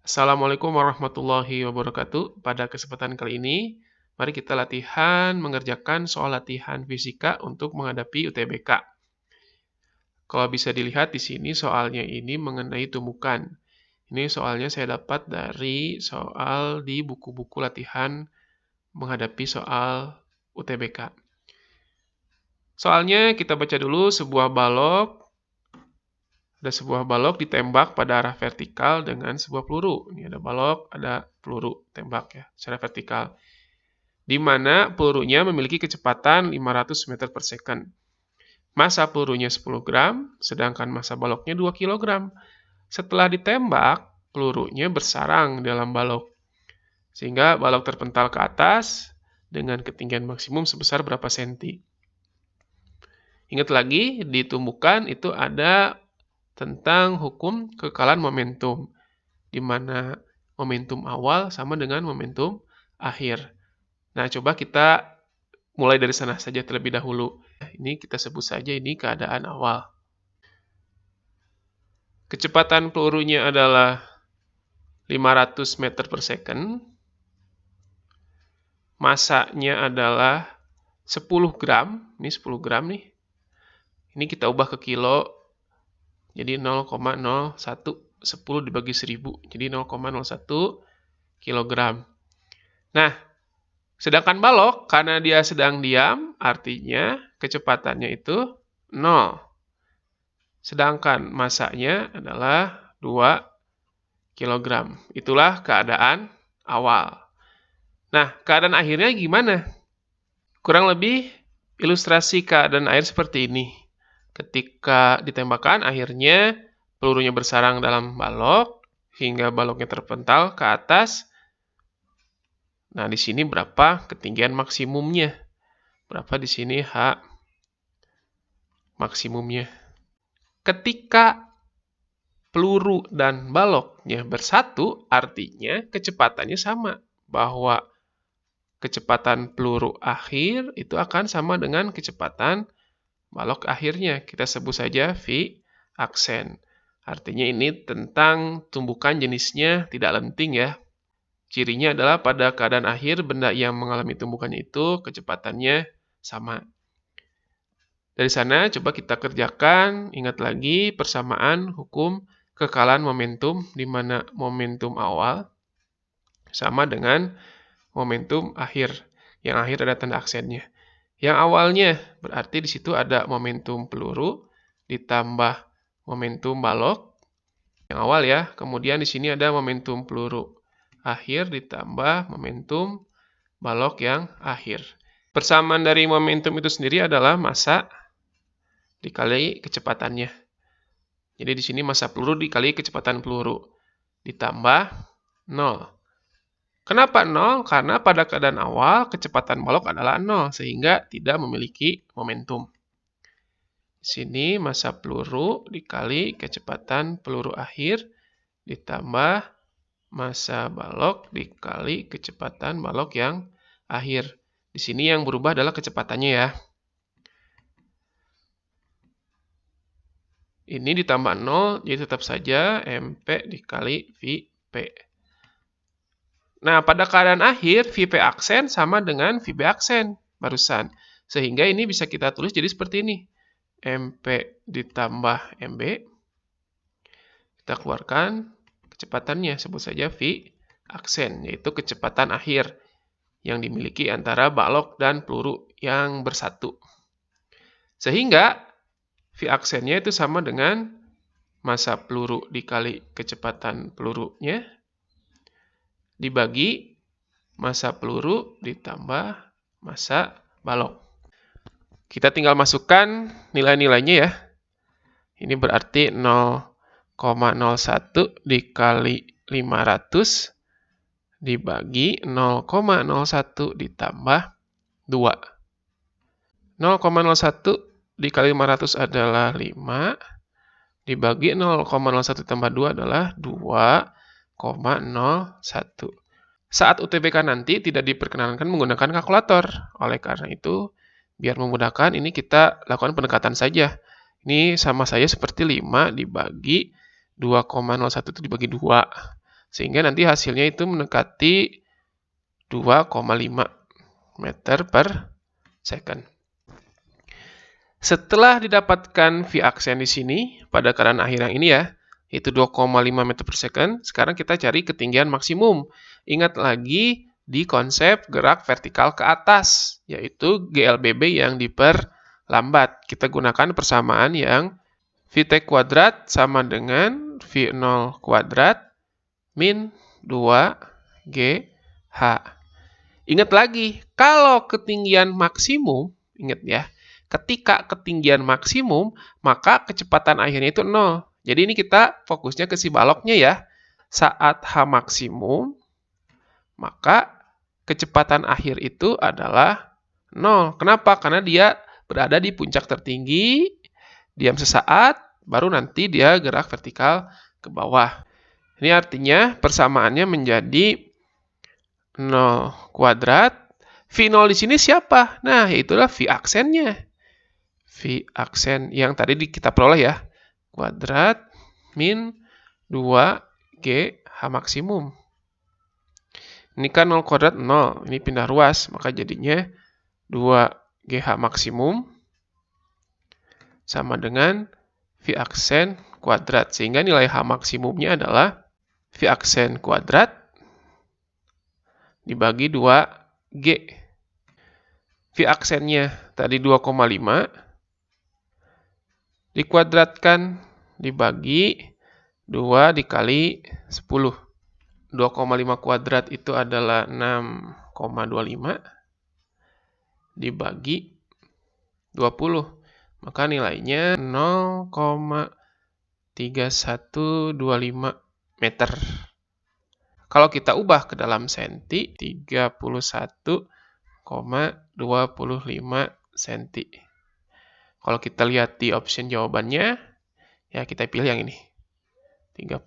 Assalamualaikum warahmatullahi wabarakatuh. Pada kesempatan kali ini, mari kita latihan mengerjakan soal latihan fisika untuk menghadapi UTBK. Kalau bisa dilihat di sini soalnya ini mengenai tumbukan. Ini soalnya saya dapat dari soal di buku-buku latihan menghadapi soal UTBK. Soalnya kita baca dulu sebuah balok. Ada sebuah balok ditembak pada arah vertikal dengan sebuah peluru. Ini ada balok, ada peluru tembak ya, secara vertikal. Di mana pelurunya memiliki kecepatan 500 meter per second. Massa pelurunya 10 gram, sedangkan massa baloknya 2 kg. Setelah ditembak, pelurunya bersarang dalam balok. Sehingga balok terpental ke atas dengan ketinggian maksimum sebesar berapa senti. Ingat lagi, di tumbukan itu ada tentang hukum kekekalan momentum, di mana momentum awal sama dengan momentum akhir. Nah, coba kita mulai dari sana saja terlebih dahulu. Ini kita sebut saja ini keadaan awal. Kecepatan pelurunya adalah 500 meter per second. Masanya adalah 10 gram. Ini 10 gram nih. Ini kita ubah ke kilo. Jadi 0,01 10 dibagi 1000. Jadi 0,01 kilogram. Nah, sedangkan balok, karena dia sedang diam, artinya kecepatannya itu 0. Sedangkan massanya adalah 2 kg. Itulah keadaan awal. Nah, keadaan akhirnya gimana? Kurang lebih ilustrasi keadaan air seperti ini. Ketika ditembakkan, akhirnya pelurunya bersarang dalam balok, hingga baloknya terpental ke atas. Nah, di sini berapa ketinggian maksimumnya? Berapa di sini H maksimumnya? Ketika peluru dan baloknya bersatu, artinya kecepatannya sama. Bahwa kecepatan peluru akhir itu akan sama dengan kecepatan balok akhirnya. Kita sebut saja V aksen. Artinya ini tentang tumbukan jenisnya tidak lenting ya. Cirinya adalah pada keadaan akhir benda yang mengalami tumbukannya itu kecepatannya sama. Dari sana coba kita kerjakan, ingat lagi persamaan hukum kekekalan momentum, di mana momentum awal sama dengan momentum akhir. Yang akhir ada tanda aksennya. Yang awalnya berarti di situ ada momentum peluru ditambah momentum balok. Yang awal ya. Kemudian di sini ada momentum peluru akhir ditambah momentum balok yang akhir. Persamaan dari momentum itu sendiri adalah massa dikali kecepatannya. Jadi di sini massa peluru dikali kecepatan peluru ditambah 0. Kenapa 0? Karena pada keadaan awal kecepatan balok adalah 0 sehingga tidak memiliki momentum. Di sini massa peluru dikali kecepatan peluru akhir ditambah massa balok dikali kecepatan balok yang akhir. Di sini yang berubah adalah kecepatannya ya. Ini ditambah 0, jadi tetap saja MP dikali VP. Nah, pada keadaan akhir, VP aksen sama dengan VB aksen barusan. Sehingga ini bisa kita tulis jadi seperti ini. MP ditambah MB. Kita keluarkan kecepatannya, sebut saja V aksen, yaitu kecepatan akhir yang dimiliki antara balok dan peluru yang bersatu. Sehingga V aksennya itu sama dengan massa peluru dikali kecepatan pelurunya dibagi massa peluru ditambah massa balok. Kita tinggal masukkan nilai-nilainya ya. Ini berarti 0,01 dikali 500 dibagi 0,01 ditambah 2. 0,01 dikali 500 adalah 5. Dibagi 0,01 tambah 2 adalah 2,01. Saat UTBK nanti tidak diperkenankan menggunakan kalkulator. Oleh karena itu, biar memudahkan, ini kita lakukan pendekatan saja. Ini sama saja seperti 5 dibagi 2,01 itu dibagi 2. Sehingga nanti hasilnya itu mendekati 2,5 meter per second. Setelah didapatkan V aksen di sini, pada keadaan akhir yang ini ya, itu 2,5 meter per second, sekarang kita cari ketinggian maksimum. Ingat lagi di konsep gerak vertikal ke atas, yaitu GLBB yang diperlambat. Kita gunakan persamaan yang Vt kuadrat sama dengan V0 kuadrat min 2GH. Ingat lagi, kalau ketinggian maksimum, ingat ya, ketika ketinggian maksimum, maka kecepatan akhirnya itu 0. Jadi ini kita fokusnya ke si baloknya ya. Saat H maksimum, maka kecepatan akhir itu adalah 0. Kenapa? Karena dia berada di puncak tertinggi, diam sesaat, baru nanti dia gerak vertikal ke bawah. Ini artinya persamaannya menjadi 0 kuadrat. V0 di sini siapa? Nah, itulah V aksennya. V aksen yang tadi kita peroleh ya. Kuadrat min 2GH maksimum. Ini kan 0 kuadrat 0. Ini pindah ruas, maka jadinya 2GH maksimum sama dengan V aksen kuadrat. Sehingga nilai H maksimumnya adalah V aksen kuadrat dibagi 2G. V aksennya tadi 2,5 dikuadratkan dibagi 2 dikali 10. 2,5 kuadrat itu adalah 6,25 dibagi 20. Maka nilainya 0,3125 meter. Kalau kita ubah ke dalam senti, 31,25 senti. Kalau kita lihat di option jawabannya, ya kita pilih yang ini, 31.